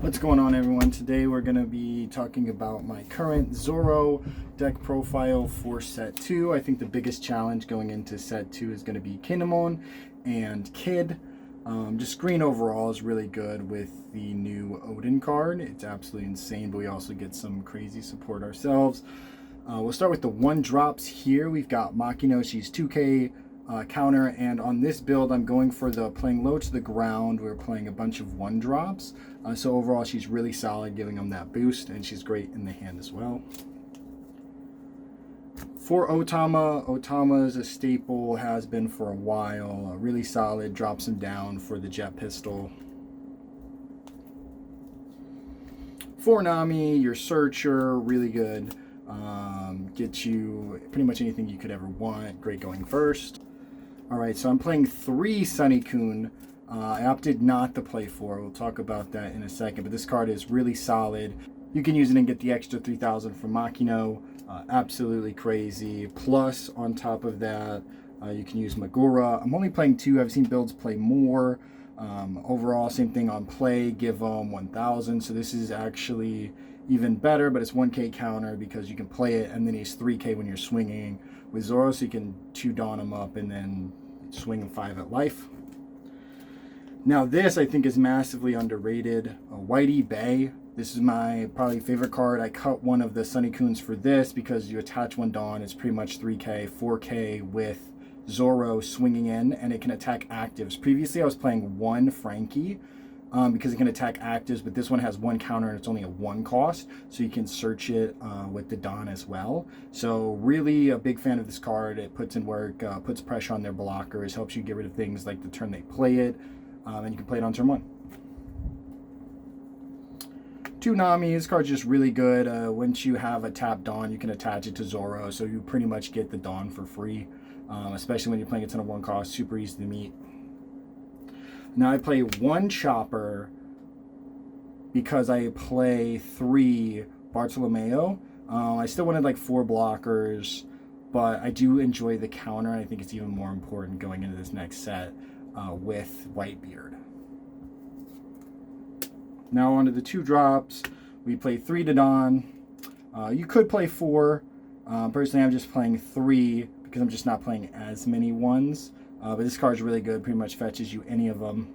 What's going on, everyone? Today we're going to be talking about my current Zoro deck profile for set 2. I think the biggest challenge going into set 2 is going to be Kinemon and Kid. Just green overall is really good with the new Odin card. It's absolutely insane, but we also get some crazy support ourselves. We'll start with the 1-drops here. We've got Makino, she's 2k counter, and on this build I'm going for the playing low to the ground. We're playing a bunch of 1-drops, so overall she's really solid, giving them that boost, and she's great in the hand as well. For Otama is a staple, has been for a while, really solid, drops him down for the jet pistol. For Nami, your searcher, really good, gets you pretty much anything you could ever want, great going first. Alright, so I'm playing 3 Sunny-kun. I opted not to play 4. We'll talk about that in a second, but this card is really solid. You can use it and get the extra 3,000 from Makino. Absolutely crazy. Plus, on top of that, you can use Magura. I'm only playing 2. I've seen builds play more. Overall, same thing on play. Give them 1,000. So this is actually even better, but it's 1k counter because you can play it, and then he's 3k when you're swinging with Zoro, so you can 2-dawn him up and then swing 5 at life. Now this I think is massively underrated. Whitey Bay. This is my probably favorite card. I cut one of the Sunny-kuns for this because you attach 1 Dawn. It's pretty much 3k, 4k with Zoro swinging in, and it can attack actives. Previously I was playing 1 Frankie because it can attack actives, but this one has 1 counter and it's only a 1 cost, so you can search it with the Dawn as well. So really a big fan of this card. It puts in work, puts pressure on their blockers, helps you get rid of things like the turn they play it, and you can play it on turn 1. 2 Nami, this card's just really good. Once you have a tap Dawn, you can attach it to Zoro, so you pretty much get the Dawn for free, especially when you're playing a ton of 1 cost, super easy to meet. Now I play 1 Chopper because I play 3 Bartolomeo. I still wanted like 4 blockers, but I do enjoy the counter, and I think it's even more important going into this next set with Whitebeard. Now onto the 2-drops. We play 3 Dodon. You could play 4. Personally, I'm just playing 3 because I'm just not playing as many ones. But this card's really good. Pretty much fetches you any of them.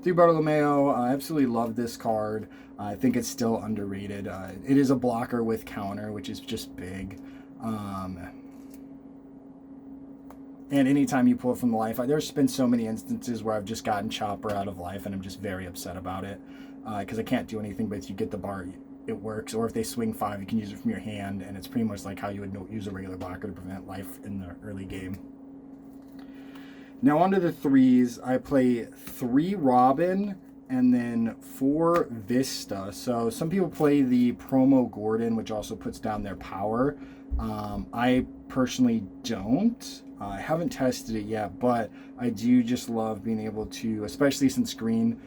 3 Bartolomeo. I absolutely love this card. I think it's still underrated. It is a blocker with counter, which is just big. And anytime you pull it from the life, there's been so many instances where I've just gotten Chopper out of life, and I'm just very upset about it. Because I can't do anything, but if you get the bar, it works. Or if they swing 5, you can use it from your hand, and it's pretty much like how you would use a regular blocker to prevent life in the early game. Now onto the 3s. I play 3 Robin and then 4 Vista. So some people play the promo Gordon, which also puts down their power. I personally don't. I haven't tested it yet, but I do just love being able to, especially since green,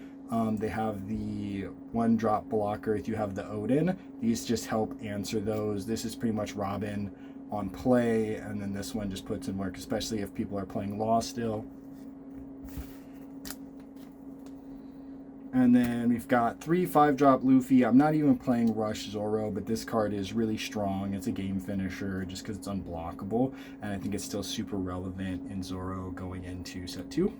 they have the 1-drop blocker. If you have the Odin, these just help answer those. This is pretty much Robin on play, and then this one just puts in work, especially if people are playing Law still. And then we've got 3 5-drop Luffy. I'm not even playing Rush Zoro, but this card is really strong. It's a game finisher just because it's unblockable, and I think it's still super relevant in Zoro going into set 2.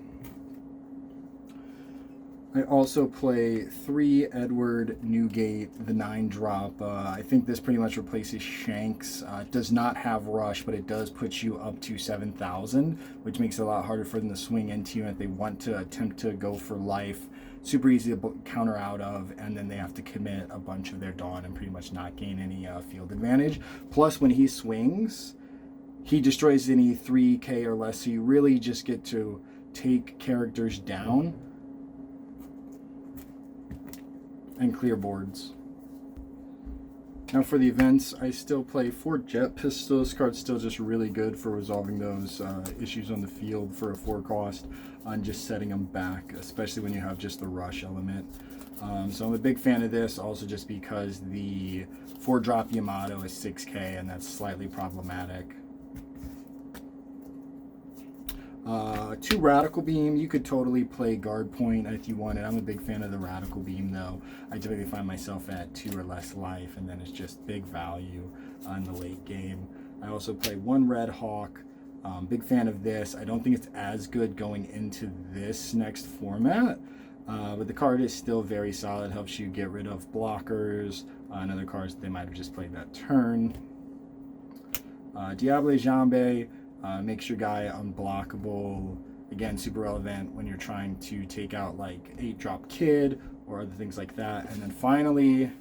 I also play 3 Edward Newgate, the 9-drop. I think this pretty much replaces Shanks. It does not have Rush, but it does put you up to 7,000, which makes it a lot harder for them to swing into you if they want to attempt to go for life. Super easy to counter out of, and then they have to commit a bunch of their Dawn and pretty much not gain any field advantage. Plus, when he swings, he destroys any 3k or less, so you really just get to take characters down and clear boards. Now for the events, I still play 4 Jet Pistol. This card's still just really good for resolving those issues on the field for a 4 cost on just setting them back, especially when you have just the rush element. So I'm a big fan of this, also just because the 4-drop Yamato is 6k, and that's slightly problematic. 2 Radical Beam. You could totally play Guard Point if you wanted. I'm a big fan of the Radical Beam, though. I typically find myself at 2 or less life, and then it's just big value in the late game. I also play 1 Red Hawk. Big fan of this. I don't think it's as good going into this next format, but the card is still very solid. Helps you get rid of blockers and other cards that they might have just played that turn. Diable Jambe. Makes your guy unblockable. Again, super relevant when you're trying to take out like 8-drop Kid or other things like that. And then finally,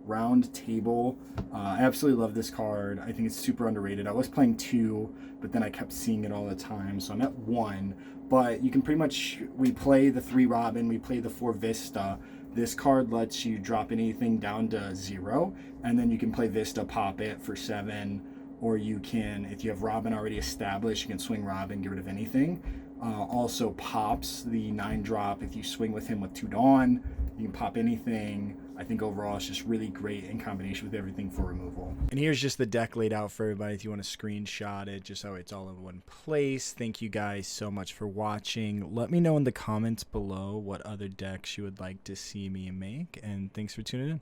Round Table. I absolutely love this card. I think it's super underrated. I was playing 2, but then I kept seeing it all the time. So I'm at 1. But you can pretty much, we play the 3 Robin, we play the 4 Vista. This card lets you drop anything down to 0, and then you can play Vista, pop it for 7. Or you can, if you have Robin already established, you can swing Robin, get rid of anything. Also pops the 9-drop. If you swing with him with 2 Dawn, you can pop anything. I think overall it's just really great in combination with everything for removal. And here's just the deck laid out for everybody if you want to screenshot it, just so it's all in one place. Thank you guys so much for watching. Let me know in the comments below what other decks you would like to see me make, and thanks for tuning in.